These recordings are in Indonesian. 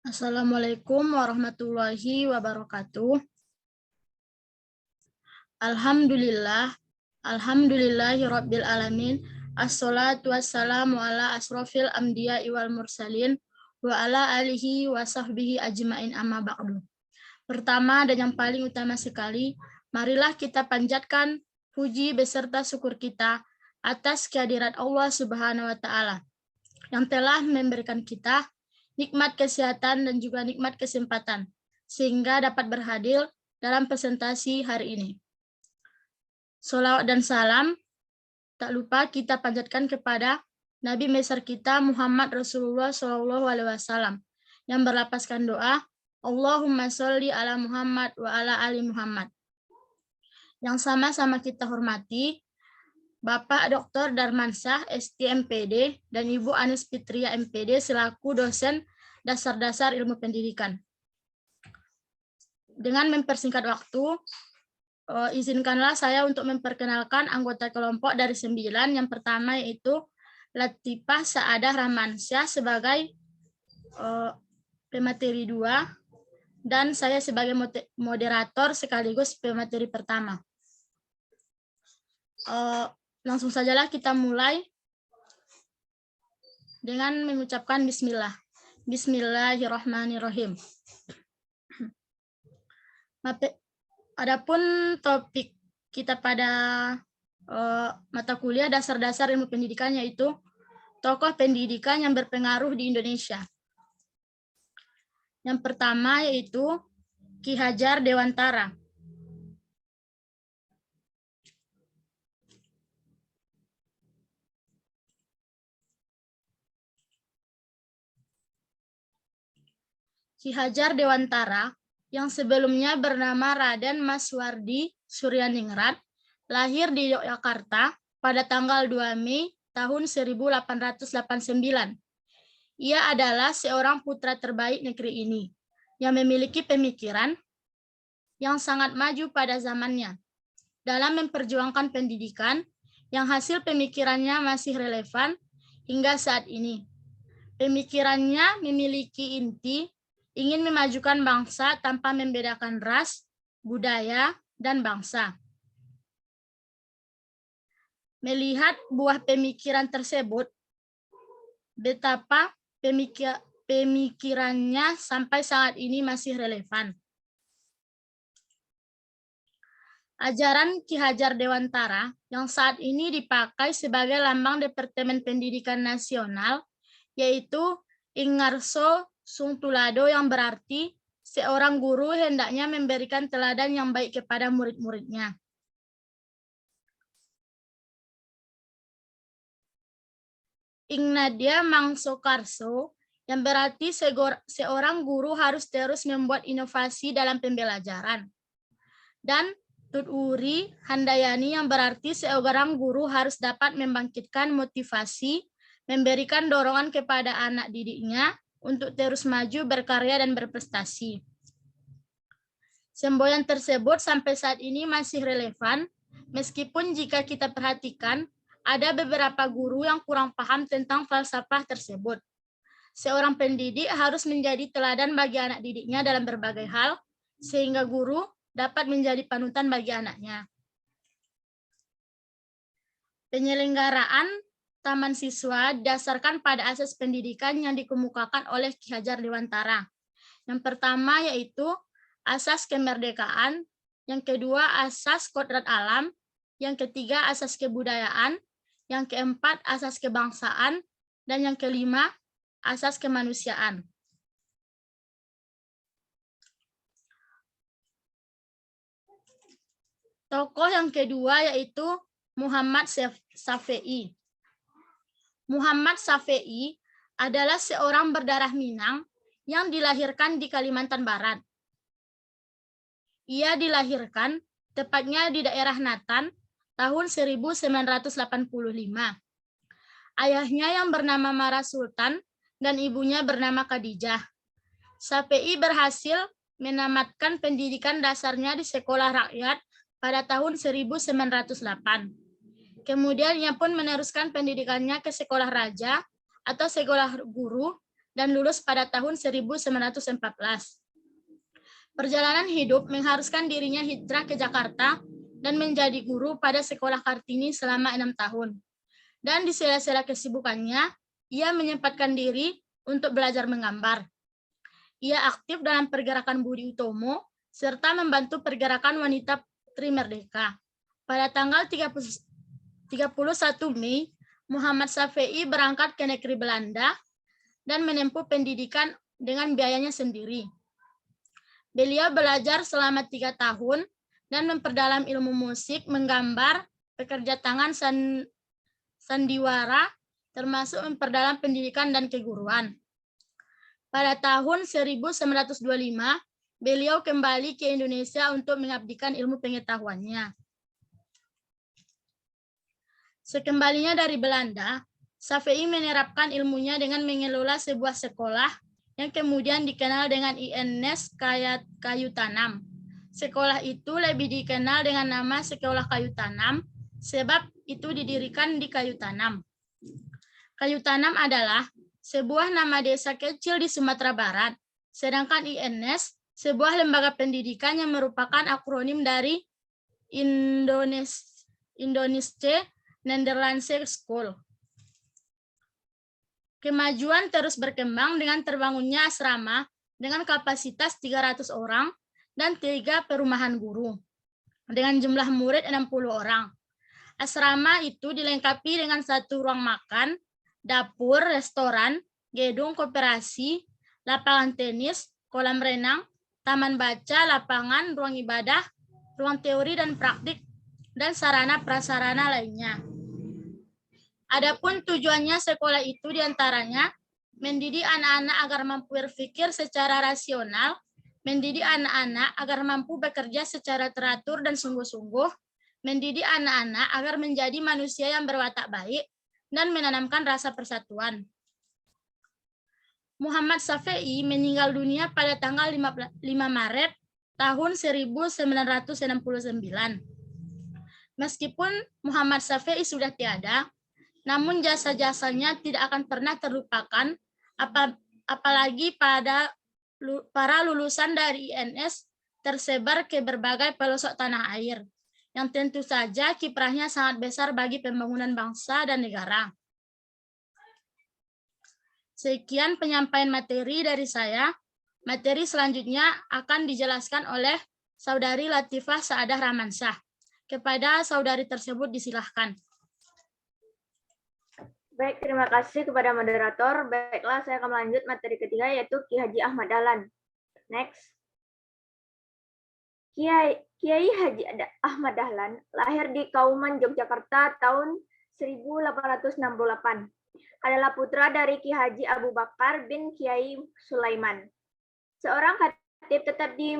Assalamualaikum warahmatullahi wabarakatuh. Alhamdulillah, alhamdulillahi rabbil alamin. Assalatu wassalamu ala asrofil amdiya wal mursalin wa ala alihi wa sahbihi ajmain amma ba'du. Pertama dan yang paling utama sekali, marilah kita panjatkan puji beserta syukur kita atas kehadirat Allah Subhanahu wa taala yang telah memberikan kita nikmat kesehatan dan juga nikmat kesempatan, sehingga dapat berhadir dalam presentasi hari ini. Sholawat dan salam tak lupa kita panjatkan kepada Nabi besar kita Muhammad Rasulullah SAW yang berlapaskan doa, Allahumma sholli ala Muhammad wa ala ali Muhammad. Yang sama-sama kita hormati, Bapak Dr. Darmansyah, ST MPD, dan Ibu Anis Fitria MPD selaku dosen dasar-dasar ilmu pendidikan. Dengan mempersingkat waktu, izinkanlah saya untuk memperkenalkan anggota kelompok dari 9. Yang pertama yaitu Latifah Saadah Rahmansyah sebagai pemateri 2, dan saya sebagai moderator sekaligus pemateri pertama. Langsung sajalah kita mulai dengan mengucapkan bismillah. Bismillahirrahmanirrahim. Adapun topik kita pada mata kuliah dasar-dasar ilmu pendidikan yaitu tokoh pendidikan yang berpengaruh di Indonesia. Yang pertama yaitu Ki Hajar Dewantara. Ki Hajar Dewantara yang sebelumnya bernama Raden Maswardi Suryaningrat, lahir di Yogyakarta pada tanggal 2 Mei tahun 1889. Ia adalah seorang putra terbaik negeri ini yang memiliki pemikiran yang sangat maju pada zamannya dalam memperjuangkan pendidikan yang hasil pemikirannya masih relevan hingga saat ini. Pemikirannya memiliki inti ingin memajukan bangsa tanpa membedakan ras, budaya, dan bangsa. Melihat buah pemikiran tersebut, betapa pemikirannya sampai saat ini masih relevan. Ajaran Ki Hajar Dewantara yang saat ini dipakai sebagai lambang Departemen Pendidikan Nasional yaitu Ingarso Sung Tulado, yang berarti seorang guru hendaknya memberikan teladan yang baik kepada murid-muridnya. Ingnadia Mangsokarso, yang berarti seorang guru harus terus membuat inovasi dalam pembelajaran. Dan Tuturi Handayani, yang berarti seorang guru harus dapat membangkitkan motivasi, memberikan dorongan kepada anak didiknya untuk terus maju, berkarya, dan berprestasi. Semboyan tersebut sampai saat ini masih relevan, meskipun jika kita perhatikan, ada beberapa guru yang kurang paham tentang falsafah tersebut. Seorang pendidik harus menjadi teladan bagi anak didiknya dalam berbagai hal, sehingga guru dapat menjadi panutan bagi anaknya. Penyelenggaraan Taman Siswa didasarkan pada asas pendidikan yang dikemukakan oleh Ki Hajar Dewantara. Yang pertama yaitu asas kemerdekaan, yang kedua asas kodrat alam, yang ketiga asas kebudayaan, yang keempat asas kebangsaan, dan yang kelima asas kemanusiaan. Tokoh yang kedua yaitu Muhammad Syafi'i. Muhammad Syafi'i adalah seorang berdarah Minang yang dilahirkan di Kalimantan Barat. Ia dilahirkan tepatnya di daerah Natan tahun 1985. Ayahnya yang bernama Mara Sultan dan ibunya bernama Khadijah. Syafi'i berhasil menamatkan pendidikan dasarnya di sekolah rakyat pada tahun 1908. Kemudian ia pun meneruskan pendidikannya ke sekolah raja atau sekolah guru dan lulus pada tahun 1914. Perjalanan hidup mengharuskan dirinya hijrah ke Jakarta dan menjadi guru pada Sekolah Kartini selama 6 tahun. Dan di sela-sela kesibukannya, ia menyempatkan diri untuk belajar menggambar. Ia aktif dalam pergerakan Budi Utomo, serta membantu pergerakan wanita Putri Merdeka. Pada tanggal 31 Mei, Muhammad Safei berangkat ke negeri Belanda dan menempuh pendidikan dengan biayanya sendiri. Beliau belajar selama 3 tahun dan memperdalam ilmu musik, menggambar, pekerja tangan, sandiwara, termasuk memperdalam pendidikan dan keguruan. Pada tahun 1925, beliau kembali ke Indonesia untuk mengabdikan ilmu pengetahuannya. Sekembalinya dari Belanda, Safei menerapkan ilmunya dengan mengelola sebuah sekolah yang kemudian dikenal dengan INS Kayu Tanam. Sekolah itu lebih dikenal dengan nama Sekolah Kayu Tanam, sebab itu didirikan di Kayu Tanam. Kayu Tanam adalah sebuah nama desa kecil di Sumatera Barat, sedangkan INS, sebuah lembaga pendidikan yang merupakan akronim dari Indonesische Nederlandse School. Kemajuan terus berkembang dengan terbangunnya asrama dengan kapasitas 300 orang dan 3 perumahan guru, dengan jumlah murid 60 orang. Asrama itu dilengkapi dengan 1 ruang makan, dapur, restoran, gedung koperasi, lapangan tenis, kolam renang, taman baca, lapangan, ruang ibadah, ruang teori dan praktik, dan sarana prasarana lainnya. Adapun tujuannya sekolah itu diantaranya mendidik anak-anak agar mampu berpikir secara rasional, mendidik anak-anak agar mampu bekerja secara teratur dan sungguh-sungguh, mendidik anak-anak agar menjadi manusia yang berwatak baik, dan menanamkan rasa persatuan. Muhammad Safei meninggal dunia pada tanggal 5 Maret tahun 1969. Meskipun Muhammad Safei sudah tiada, namun jasa-jasanya tidak akan pernah terlupakan, apalagi pada para lulusan dari INS tersebar ke berbagai pelosok tanah air, yang tentu saja kiprahnya sangat besar bagi pembangunan bangsa dan negara. Sekian penyampaian materi dari saya. Materi selanjutnya akan dijelaskan oleh Saudari Latifah Saadah Ramansyah. Kepada saudari tersebut disilahkan. Baik, terima kasih kepada moderator. Baiklah, saya akan melanjut materi ketiga, yaitu Ki Haji Ahmad Dahlan. Next. Kiai Haji Ahmad Dahlan lahir di Kauman, Yogyakarta tahun 1868. Adalah putra dari Ki Haji Abu Bakar bin Kiai Sulaiman. Seorang khatib tetap di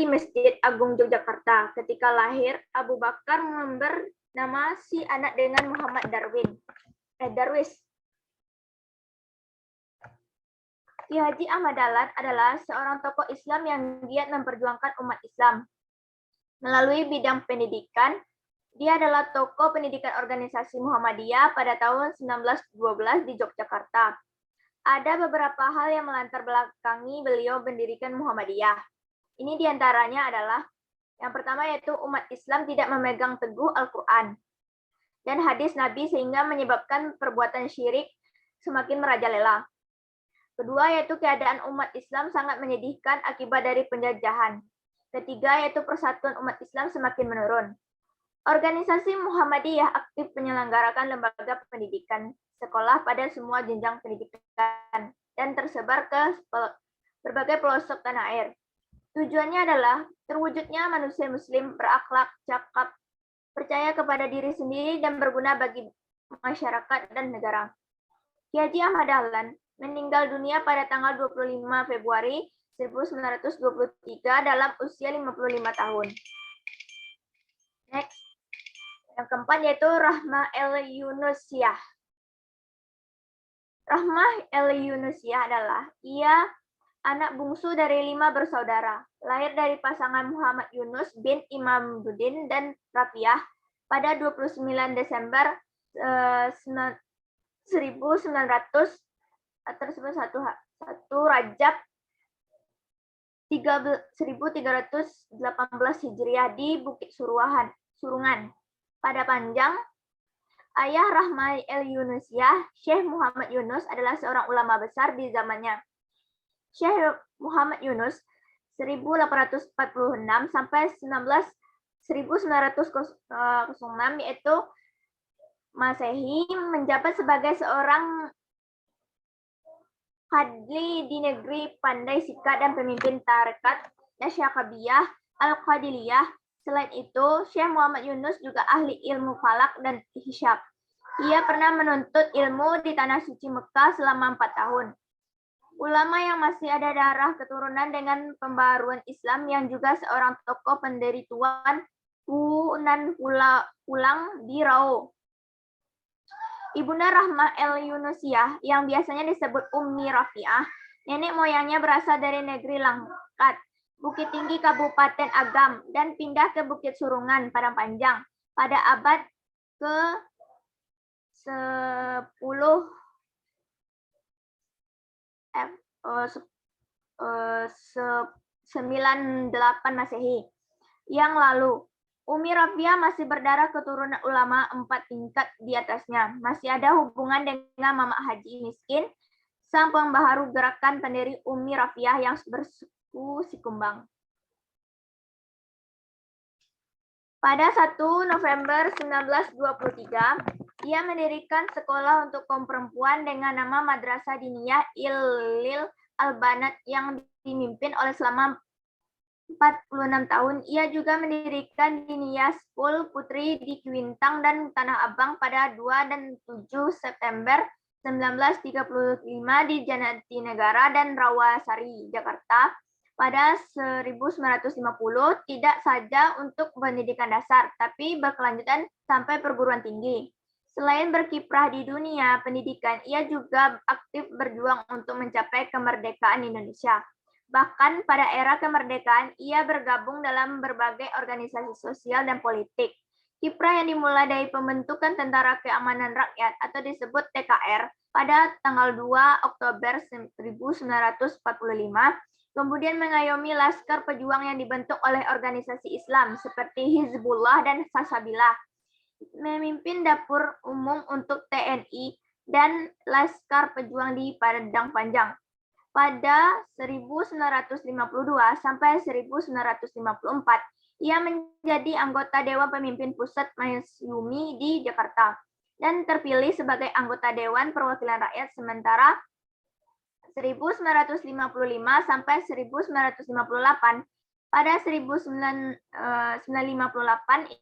Masjid Agung Yogyakarta. Ketika lahir, Abu Bakar membernama si anak dengan Muhammad Darwis. Ki Haji Ahmad Dahlan adalah seorang tokoh Islam yang giat memperjuangkan umat Islam. Melalui bidang pendidikan, dia adalah tokoh pendidikan organisasi Muhammadiyah pada tahun 1912 di Yogyakarta. Ada beberapa hal yang melantar belakangi beliau mendirikan Muhammadiyah. Ini diantaranya adalah, yang pertama yaitu umat Islam tidak memegang teguh Al-Quran dan hadis Nabi sehingga menyebabkan perbuatan syirik semakin merajalela. Kedua yaitu keadaan umat Islam sangat menyedihkan akibat dari penjajahan. Ketiga yaitu persatuan umat Islam semakin menurun. Organisasi Muhammadiyah aktif menyelenggarakan lembaga pendidikan sekolah pada semua jenjang pendidikan dan tersebar ke berbagai pelosok tanah air. Tujuannya adalah terwujudnya manusia muslim berakhlak, cakap, percaya kepada diri sendiri dan berguna bagi masyarakat dan negara. Ki Haji Ahmad Dahlan meninggal dunia pada tanggal 25 Februari 1923 dalam usia 55 tahun. Next. Yang keempat yaitu Rahmah el-Yunusyah. Rahmah el-Yunusyah adalah ia anak bungsu dari 5 bersaudara. Lahir dari pasangan Muhammad Yunus bin Imamuddin dan Rafiah pada 29 Desember 1900 tersebut 1 Rajab 1318 Hijriah di Bukit Surungan. Pada panjang, ayah Rahma el-Yunusiah, Syekh Muhammad Yunus adalah seorang ulama besar di zamannya. Syekh Muhammad Yunus 1846 sampai 1906 yaitu Masehi menjabat sebagai seorang qadli di negeri Pandai Sika dan pemimpin tarekat Nasyakabiyah Al-Qadiliyah. Selain itu, Syekh Muhammad Yunus juga ahli ilmu falak dan hisyab. Ia pernah menuntut ilmu di Tanah Suci Mekah selama 4 tahun. Ulama yang masih ada darah keturunan dengan pembaruan Islam yang juga seorang tokoh pendirian Punan Pulang di Rao. Ibunda Rahmah el-Yunusiah yang biasanya disebut Ummi Rafi'ah, nenek moyangnya berasal dari negeri Langkat, Bukit Tinggi Kabupaten Agam, dan pindah ke Bukit Surungan, Padang Panjang pada abad ke-10 98 Masehi yang lalu. Umi Rafiah masih berdarah keturunan ulama 4 tingkat di atasnya. Masih ada hubungan dengan Mamak Haji Miskin, sang pembaharu gerakan pendiri Umi Rafiah yang bersuku Sikumbang. Pada 1 November 1923, ia mendirikan sekolah untuk kaum perempuan dengan nama Madrasah Diniyah Ilil Al-Banat yang dipimpin oleh selama 46 tahun. Ia juga mendirikan Diniyah School Putri di Kuintang dan Tanah Abang pada 2 dan 7 September 1935 di Jatinegara dan Rawasari, Jakarta. Pada 1950 tidak saja untuk pendidikan dasar, tapi berkelanjutan sampai perguruan tinggi. Selain berkiprah di dunia pendidikan, ia juga aktif berjuang untuk mencapai kemerdekaan Indonesia. Bahkan pada era kemerdekaan, ia bergabung dalam berbagai organisasi sosial dan politik. Kiprah yang dimulai dari pembentukan Tentara Keamanan Rakyat atau disebut TKR pada tanggal 2 Oktober 1945, kemudian mengayomi Laskar Pejuang yang dibentuk oleh organisasi Islam seperti Hizbullah dan Sasabilah, memimpin dapur umum untuk TNI dan Laskar Pejuang di Padang Panjang. Pada 1952 sampai 1954, ia menjadi anggota Dewan Pemimpin Pusat Masyumi di Jakarta dan terpilih sebagai anggota Dewan Perwakilan Rakyat sementara 1955 sampai 1958. Pada 1958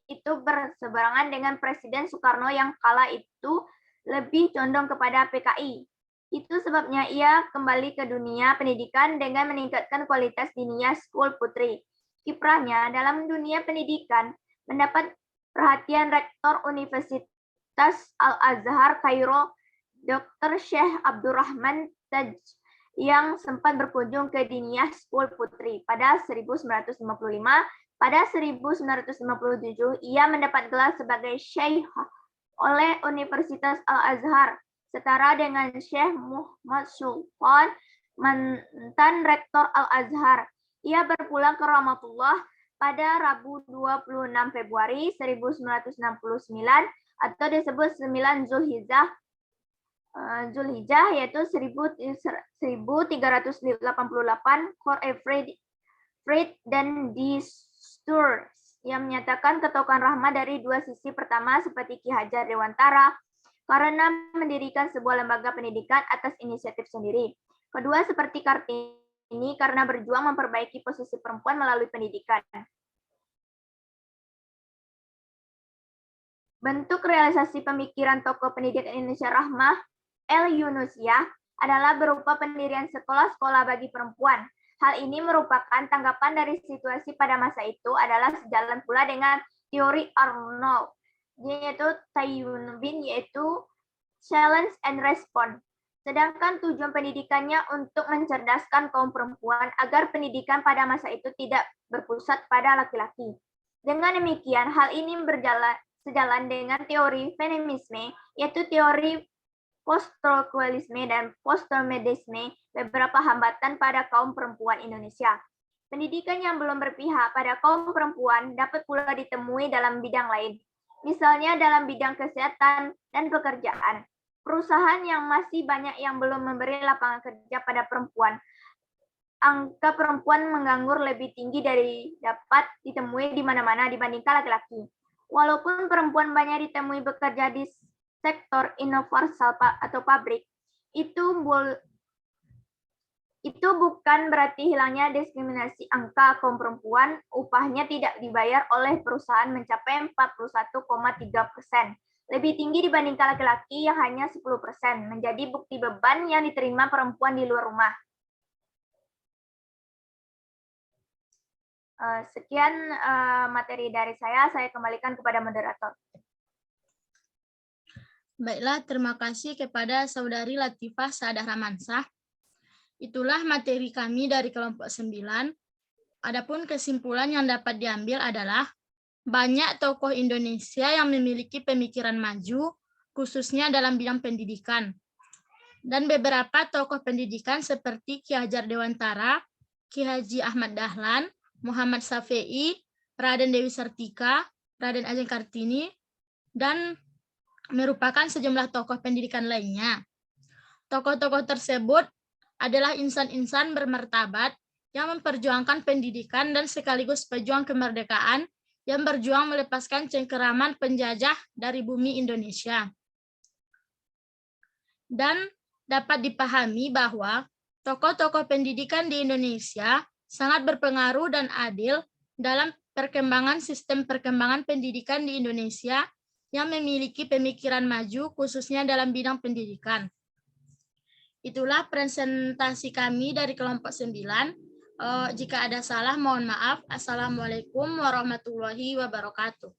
itu berseberangan dengan Presiden Soekarno yang kala itu lebih condong kepada PKI. Itu sebabnya ia kembali ke dunia pendidikan dengan meningkatkan kualitas Diniyah School Putri. Kiprahnya dalam dunia pendidikan mendapat perhatian Rektor Universitas Al-Azhar Kairo, Dr. Syekh Abdurrahman Taj, yang sempat berkunjung ke Diniyah School Putri pada 1955. Pada 1957, ia mendapat gelar sebagai Syekh oleh Universitas Al-Azhar, setara dengan Syekh Muhammad Sultan, mantan Rektor Al-Azhar. Ia berpulang ke Ramatullah pada Rabu 26 Februari 1969 atau disebut 9 Zulhijjah, yaitu 1388 Qor Efrid dan Distur yang menyatakan ketokohan Rahmah dari dua sisi. Pertama, seperti Ki Hajar Dewantara, karena mendirikan sebuah lembaga pendidikan atas inisiatif sendiri. Kedua, seperti Kartini, karena berjuang memperbaiki posisi perempuan melalui pendidikan. Bentuk realisasi pemikiran tokoh pendidikan Indonesia Rahmah el-Yunusiah adalah berupa pendirian sekolah-sekolah bagi perempuan. Hal ini merupakan tanggapan dari situasi pada masa itu adalah sejalan pula dengan teori Arnold, yaitu Tayyunuddin, yaitu challenge and response. Sedangkan tujuan pendidikannya untuk mencerdaskan kaum perempuan agar pendidikan pada masa itu tidak berpusat pada laki-laki. Dengan demikian, hal ini sejalan dengan teori feminisme, yaitu teori poststrukturalisme, dan postmodernisme beberapa hambatan pada kaum perempuan Indonesia. Pendidikan yang belum berpihak pada kaum perempuan dapat pula ditemui dalam bidang lain, misalnya dalam bidang kesehatan dan pekerjaan. Perusahaan yang masih banyak yang belum memberi lapangan kerja pada perempuan. Angka perempuan menganggur lebih tinggi dari dapat ditemui di mana-mana dibandingkan laki-laki. Walaupun perempuan banyak ditemui bekerja di sektor inovasi atau pabrik, itu bukan berarti hilangnya diskriminasi. Angka kaum perempuan upahnya tidak dibayar oleh perusahaan mencapai 41,3%. Lebih tinggi dibandingkan laki-laki yang hanya 10%, menjadi bukti beban yang diterima perempuan di luar rumah. Sekian materi dari saya kembalikan kepada moderator. Baiklah, terima kasih kepada Saudari Latifah Saadah Ramansah. Itulah materi kami dari kelompok 9. Adapun kesimpulan yang dapat diambil adalah banyak tokoh Indonesia yang memiliki pemikiran maju, khususnya dalam bidang pendidikan. Dan beberapa tokoh pendidikan seperti Ki Hajar Dewantara, Ki Haji Ahmad Dahlan, Muhammad Safei, Raden Dewi Sartika, Raden Ajeng Kartini, dan merupakan sejumlah tokoh pendidikan lainnya. Tokoh-tokoh tersebut adalah insan-insan bermartabat yang memperjuangkan pendidikan dan sekaligus pejuang kemerdekaan yang berjuang melepaskan cengkeraman penjajah dari bumi Indonesia. Dan dapat dipahami bahwa tokoh-tokoh pendidikan di Indonesia sangat berpengaruh dan adil dalam perkembangan sistem perkembangan pendidikan di Indonesia yang memiliki pemikiran maju khususnya dalam bidang pendidikan. Itulah presentasi kami dari kelompok 9. Jika ada salah, mohon maaf. Assalamualaikum warahmatullahi wabarakatuh.